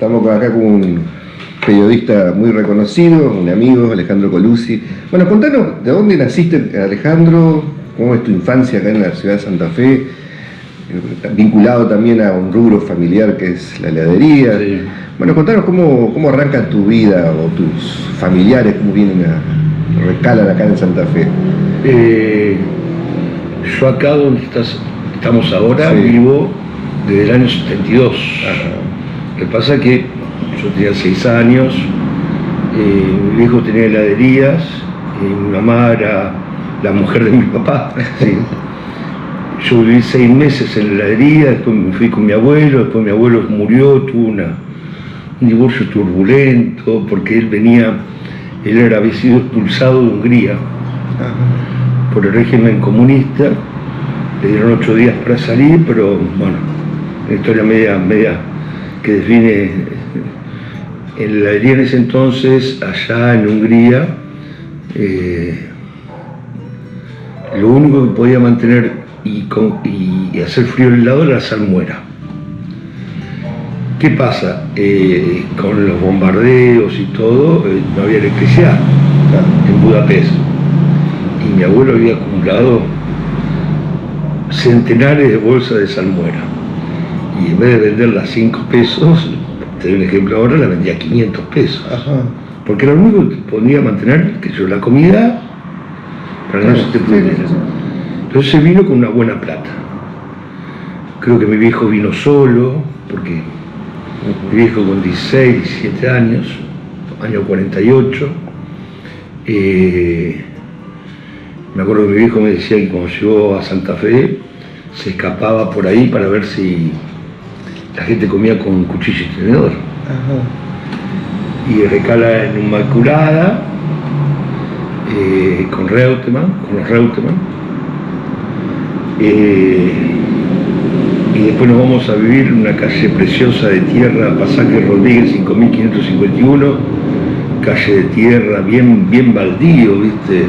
Estamos acá con un periodista muy reconocido, un amigo, Alejandro Colucci. Bueno, contanos, ¿de dónde naciste, Alejandro? ¿Cómo es tu infancia acá en la ciudad de Santa Fe? Vinculado también a un rubro familiar que es la heladería. Sí. Bueno, contanos cómo arranca tu vida o tus familiares, cómo vienen recalan acá en Santa Fe. Yo acá donde estamos ahora, Sí. vivo desde el año 72. Ajá. Lo que pasa es que yo tenía 6 años, mi viejo tenía heladerías, mi mamá era la mujer de mi papá. Sí. Yo viví 6 meses en la heladería, después me fui con mi abuelo, después mi abuelo murió, tuvo un divorcio turbulento, porque había sido expulsado de Hungría por el régimen comunista. Le dieron 8 días para salir, pero bueno, una historia media que define en la heladería en ese entonces, allá en Hungría, lo único que podía mantener y hacer frío el helado era la salmuera. ¿Qué pasa? Con los bombardeos y todo, no había electricidad en Budapest. Y mi abuelo había acumulado centenares de bolsas de salmuera. Y en vez de venderla a 5 pesos, te doy un ejemplo ahora, la vendía a 500 pesos. Ajá. Porque era lo único que podía mantener, la comida, para no se te pudiera. Entonces se vino con una buena plata. Creo que mi viejo vino solo, porque mi viejo con 16, 17 años, año 48. Me acuerdo que mi viejo me decía que cuando llegó a Santa Fe, se escapaba por ahí para ver si la gente comía con cuchillo y tenedor. Ajá. Y recala en Inmaculada, con los Reutemann. Y después nos vamos a vivir en una calle preciosa de tierra, Pasaje Rodríguez 5551, calle de tierra, bien baldío, ¿viste?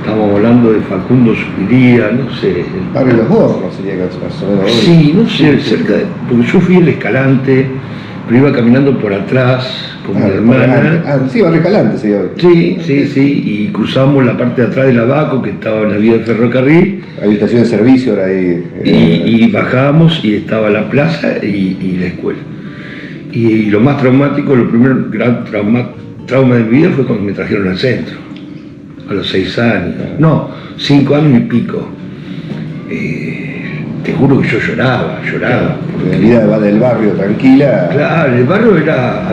Estamos hablando de Facundo Subiría, no sé. Barrio Los Hornos sería más o menos. Sí, no sé, cerca de. Porque yo fui el Escalante, pero iba caminando por atrás con mi hermana. Sí, Barrio Escalante sería hoy. Sí, y cruzamos la parte de atrás del Abaco, que estaba en la vía del ferrocarril. Hay estación de servicio ahora ahí. Y bajábamos y estaba la plaza y la escuela. Y lo más traumático, lo primer gran trauma de mi vida fue cuando me trajeron al centro. A los 6 años, no, 5 años y pico. Te juro que yo lloraba. La vida del barrio tranquila. Claro, el barrio era,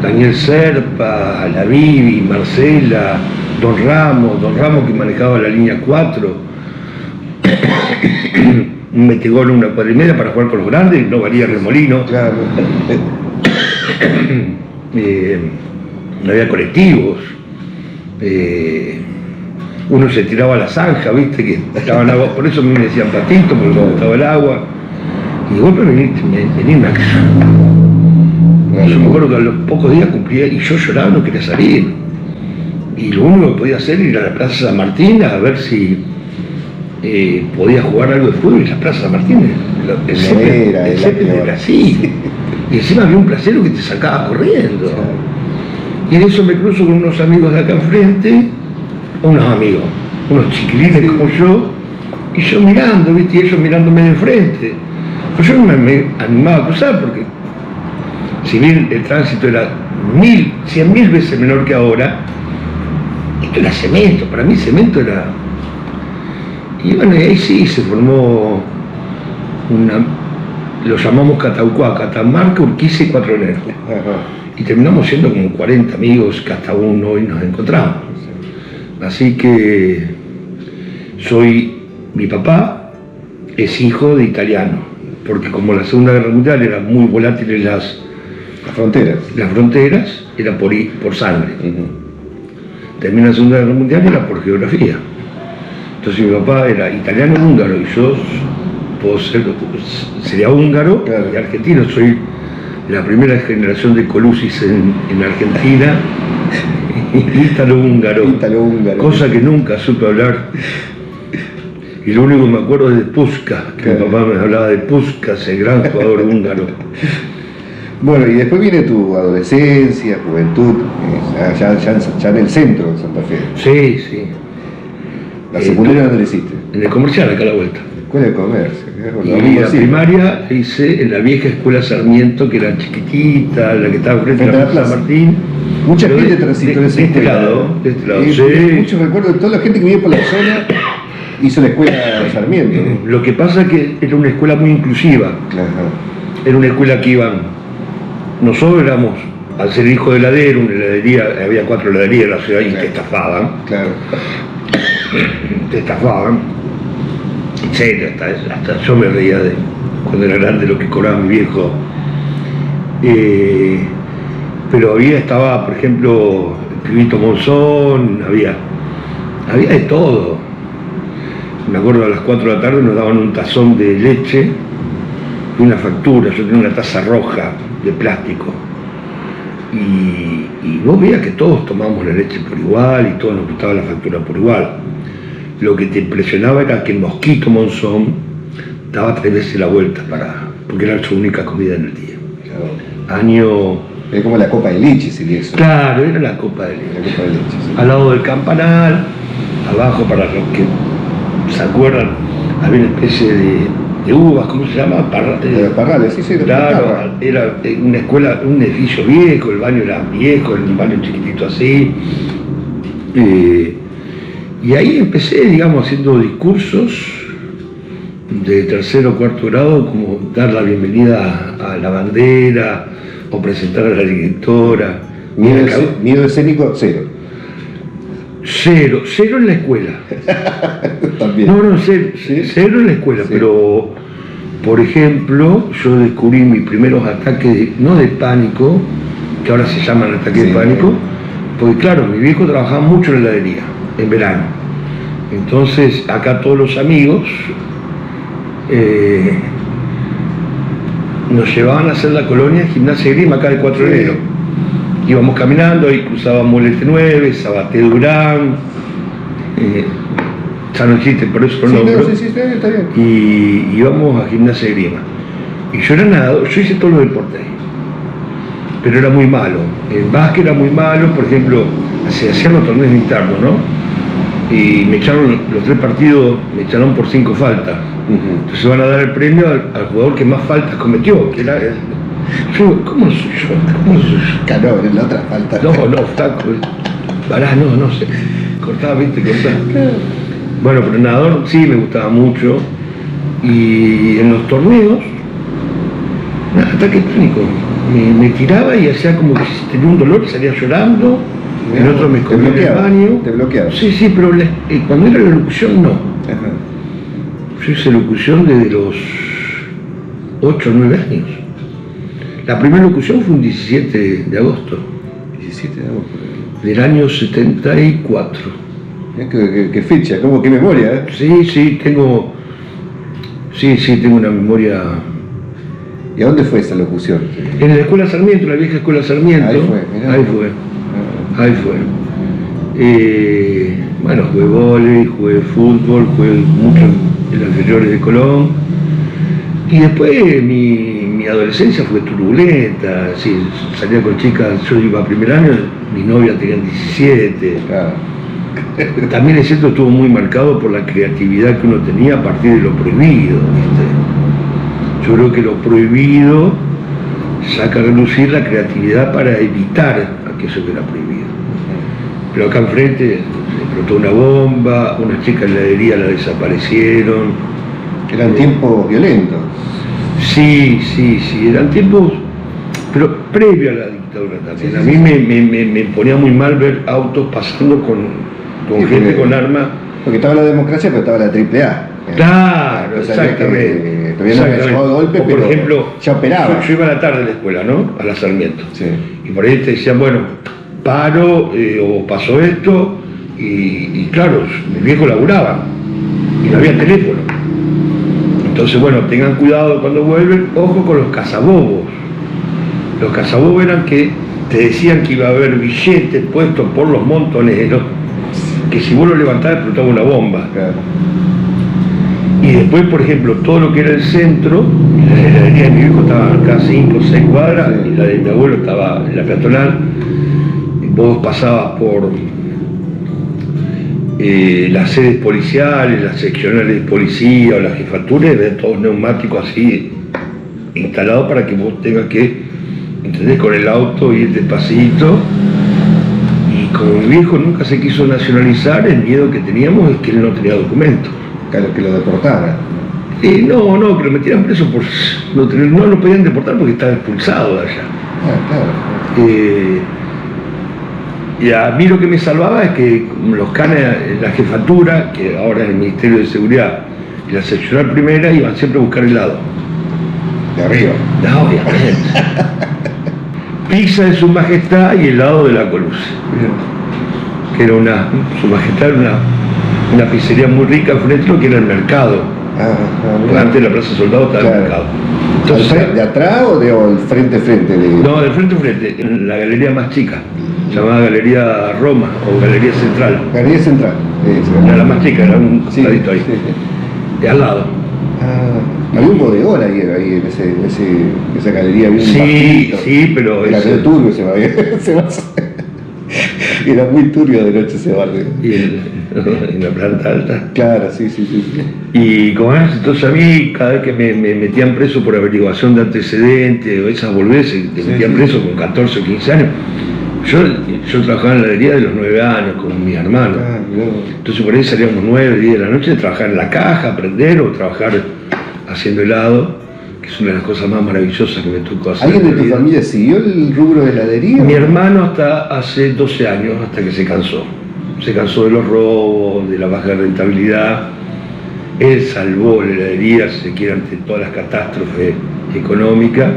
Daniel Serpa, la Bibi, Marcela, Don Ramos que manejaba la línea 4, un metegol una cuadra y media para jugar con los grandes, no valía remolino. Claro. No había colectivos. Uno se tiraba a la zanja, viste, que estaban agua, por eso a mí me decían patito, porque me gustaba el agua. Y de golpe venirme acá. Yo me acuerdo que a los pocos días cumplía y yo lloraba, no quería salir. Y lo único que podía hacer era ir a la Plaza San Martín a ver si podía jugar algo de fútbol. Y la Plaza San Martín, el césped era así. Y encima había un placero que te sacaba corriendo. Y en eso me cruzo con unos amigos de acá enfrente, unos chiquilines como yo, y yo mirando, ¿viste? Y ellos mirándome de frente. Pues yo no me animaba a cruzar porque, si bien el tránsito era 100.000 veces menor que ahora, esto era cemento, para mí cemento era. Y bueno, y ahí sí se formó lo llamamos Cataucuá, Catamarca, Urquiza y 4 de enero. Y terminamos siendo como 40 amigos que hasta aún hoy nos encontramos. Así que mi papá es hijo de italiano, porque como la Segunda Guerra Mundial era muy volátil las fronteras era por sangre. Termina la Segunda Guerra Mundial y era por geografía. Entonces mi papá era italiano húngaro y yo sería húngaro y argentino. Soy la primera generación de Coluccis en Argentina, ítalo-húngaro, cosa que nunca supe hablar. Y lo único que me acuerdo es de Puskás, que mi papá me hablaba de Puskás, el gran jugador húngaro. Bueno, y después viene tu adolescencia, juventud, ya en el centro de Santa Fe. Sí, sí. ¿La secundaria dónde la hiciste? En el comercial, acá a la vuelta. Escuela de comercio. Y la primaria hice en la vieja escuela Sarmiento, que era chiquitita, la que estaba frente a la Plaza San Martín. Mucha gente transitó en esa escuela. De este lado, sí. Muchos recuerdos de toda la gente que vive por la zona hizo la escuela de Sarmiento. Lo que pasa es que era una escuela muy inclusiva. Claro. Era una escuela que iban, nosotros éramos, al ser hijo de heladero, una heladería, había 4 heladerías en la ciudad y te estafaban. Claro. Te estafaban. En serio, hasta yo me reía de cuando era grande lo que cobraba mi viejo. Pero estaba, por ejemplo, el Pibito Monzón, había de todo. Me acuerdo a las 4 de la tarde nos daban un tazón de leche y una factura. Yo tenía una taza roja de plástico. Y vos veías que todos tomábamos la leche por igual y todos nos gustaba la factura por igual. Lo que te impresionaba era que el Mosquito Monzón daba 3 veces la vuelta porque era su única comida en el día. Claro. Año... Es como la copa de leche, sería eso. Claro, era la copa de leche. La copa de leche, sí. Al lado del campanal, abajo, para los que se acuerdan, había una especie de uvas, ¿cómo se llama? Parrales, sí, claro, era una escuela, un edificio viejo, el baño era viejo, un baño chiquitito así. Y ahí empecé, digamos, haciendo discursos de 3º o 4º grado, como dar la bienvenida a la bandera, o presentar a la directora. Miedo escénico, cero. Cero en la escuela. También. No, cero en la escuela, sí. Pero, por ejemplo, yo descubrí mis primeros ataques, no de pánico, que ahora se llaman ataques de pánico, porque claro, mi viejo trabajaba mucho en la heladería, en verano. Entonces, acá todos los amigos nos llevaban a hacer la colonia Gimnasia de Grima, acá el 4 de enero. Íbamos caminando, ahí cruzábamos Molete 9, Sabaté Durán, ya no existe, por eso lo nombro. Sí, está bien. Y íbamos a Gimnasia de Grima. Y yo era nadador, yo hice todos los deportes ahí, pero era muy malo. En básquet era muy malo, por ejemplo, se hacían los torneos internos, ¿no? Y me echaron los 3 partidos, me echaron por 5 faltas. Entonces van a dar el premio al jugador que más faltas cometió, que era... ¿Cómo soy yo? Calor, en la otra falta. No, flaco. Pará, no sé. Cortaba. Bueno, pero nadador sí me gustaba mucho. Y en los torneos, ataque pánico. Me tiraba y hacía como que si tenía un dolor y salía llorando. El otro me escondía en el baño. Te bloqueaba. Sí, pero cuando era la locución no. Ajá. Yo hice locución desde los 8 o 9 años. La primera locución fue un 17 de agosto. 17 de agosto. Del año 74. ¿Qué fecha? ¿Qué memoria? Sí, tengo una memoria. ¿Y a dónde fue esa locución? En la escuela Sarmiento, la vieja escuela Sarmiento. Ahí fue. Bueno, jugué vóley, jugué fútbol, jugué mucho en las inferiores de Colón. Y después mi adolescencia fue turbulenta, sí, salía con chicas, yo iba a primer año, mi novia tenía 17. Claro. También es cierto, estuvo muy marcado por la creatividad que uno tenía a partir de lo prohibido, ¿viste? Yo creo que lo prohibido saca a relucir la creatividad para evitar aquello que era prohibido. Pero acá enfrente se explotó una bomba, una chica en la heladería la desaparecieron. Eran tiempos violentos. Sí, eran tiempos, pero previo a la dictadura también. Sí, a mí me ponía muy mal ver autos pasando con gente con armas. Porque estaba la democracia, pero estaba la AAA. Claro, exactamente. Todavía no había llegado golpe, por pero ejemplo, ya operaba. Yo iba a la tarde a la escuela, ¿no? A la Sarmiento. Sí. Y por ahí te decían, bueno, paro, o pasó esto, y claro, mis viejos laburaban, y no había teléfono. Entonces, bueno, tengan cuidado cuando vuelven, ojo con los cazabobos. Los cazabobos eran que te decían que iba a haber billetes puestos por los montoneros, que si vos lo levantabas explotaba una bomba. Claro. Y después, por ejemplo, todo lo que era el centro, la heladería de mi viejo estaba acá 5 o 6 cuadras, Sí. y la de mi abuelo estaba en la peatonal. Vos pasabas por las sedes policiales, las seccionales de policía o las jefaturas, y ves todos neumáticos así instalados para que vos tengas que, ¿entendés?, con el auto ir despacito. Y como mi viejo nunca se quiso nacionalizar, el miedo que teníamos es que él no tenía documento. Claro, que lo deportaran. No, que lo metieran preso por no tener, no lo podían deportar porque estaba expulsado de allá. Claro. Y a mí lo que me salvaba es que los canes, la jefatura, que ahora es el Ministerio de Seguridad, y la seccional primera iban siempre a buscar helado. De arriba. No, obviamente. Pizza de Su Majestad y helado de la Coluce. Que era Su Majestad era una pizzería muy rica enfrente de lo que era el mercado. Porque antes de la Plaza Soldado estaba el mercado. Entonces, ¿de atrás o del frente? No, de frente, en la galería más chica, llamada Galería Roma o Galería Central. Galería Central. Era la más chica, era un costadito ahí. Sí. Y al lado. Había un bodegón ahí en esa galería. Había un bajito. Sí, pero era medio turbio ese bar. Era muy turbio de noche ese bar. Y en la planta alta. Claro, sí. Y como es, entonces a mí cada vez que me metían preso por averiguación de antecedentes o esas boludeces, te metían preso con 14 o 15 años. Yo trabajaba en la heladería de los 9 años con mis hermanos. Entonces por ahí salíamos 9, 10 de la noche a trabajar en la caja, aprender o trabajar haciendo helado, que es una de las cosas más maravillosas que me tocó hacer. ¿Alguien de tu familia siguió el rubro de heladería? Mi hermano hasta hace 12 años, hasta que se cansó. Se cansó de los robos, de la baja rentabilidad. Él salvó la heladería, si se quiere, ante todas las catástrofes económicas.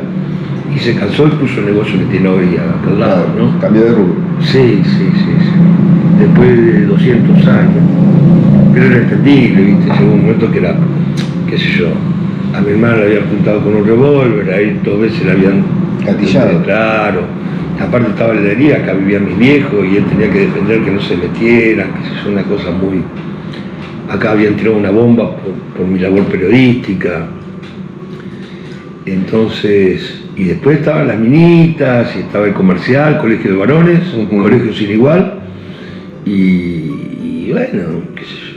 Y se cansó y puso el negocio que tiene hoy acá al lado, ¿no? Cambió de rubro. Sí. Después de 200 años. Pero era entendible, ¿viste? Llegó un momento que era, qué sé yo, a mi hermana le habían apuntado con un revólver, ahí 2 veces le habían... Gatillado. Claro. Aparte estaba la heladería, acá vivían mis viejos y él tenía que defender que no se metieran, que es una cosa muy... Acá habían tirado una bomba por mi labor periodística. Entonces, y después estaban las minitas, y estaba el comercial, colegio de varones, un colegio sin igual, y bueno, qué sé yo.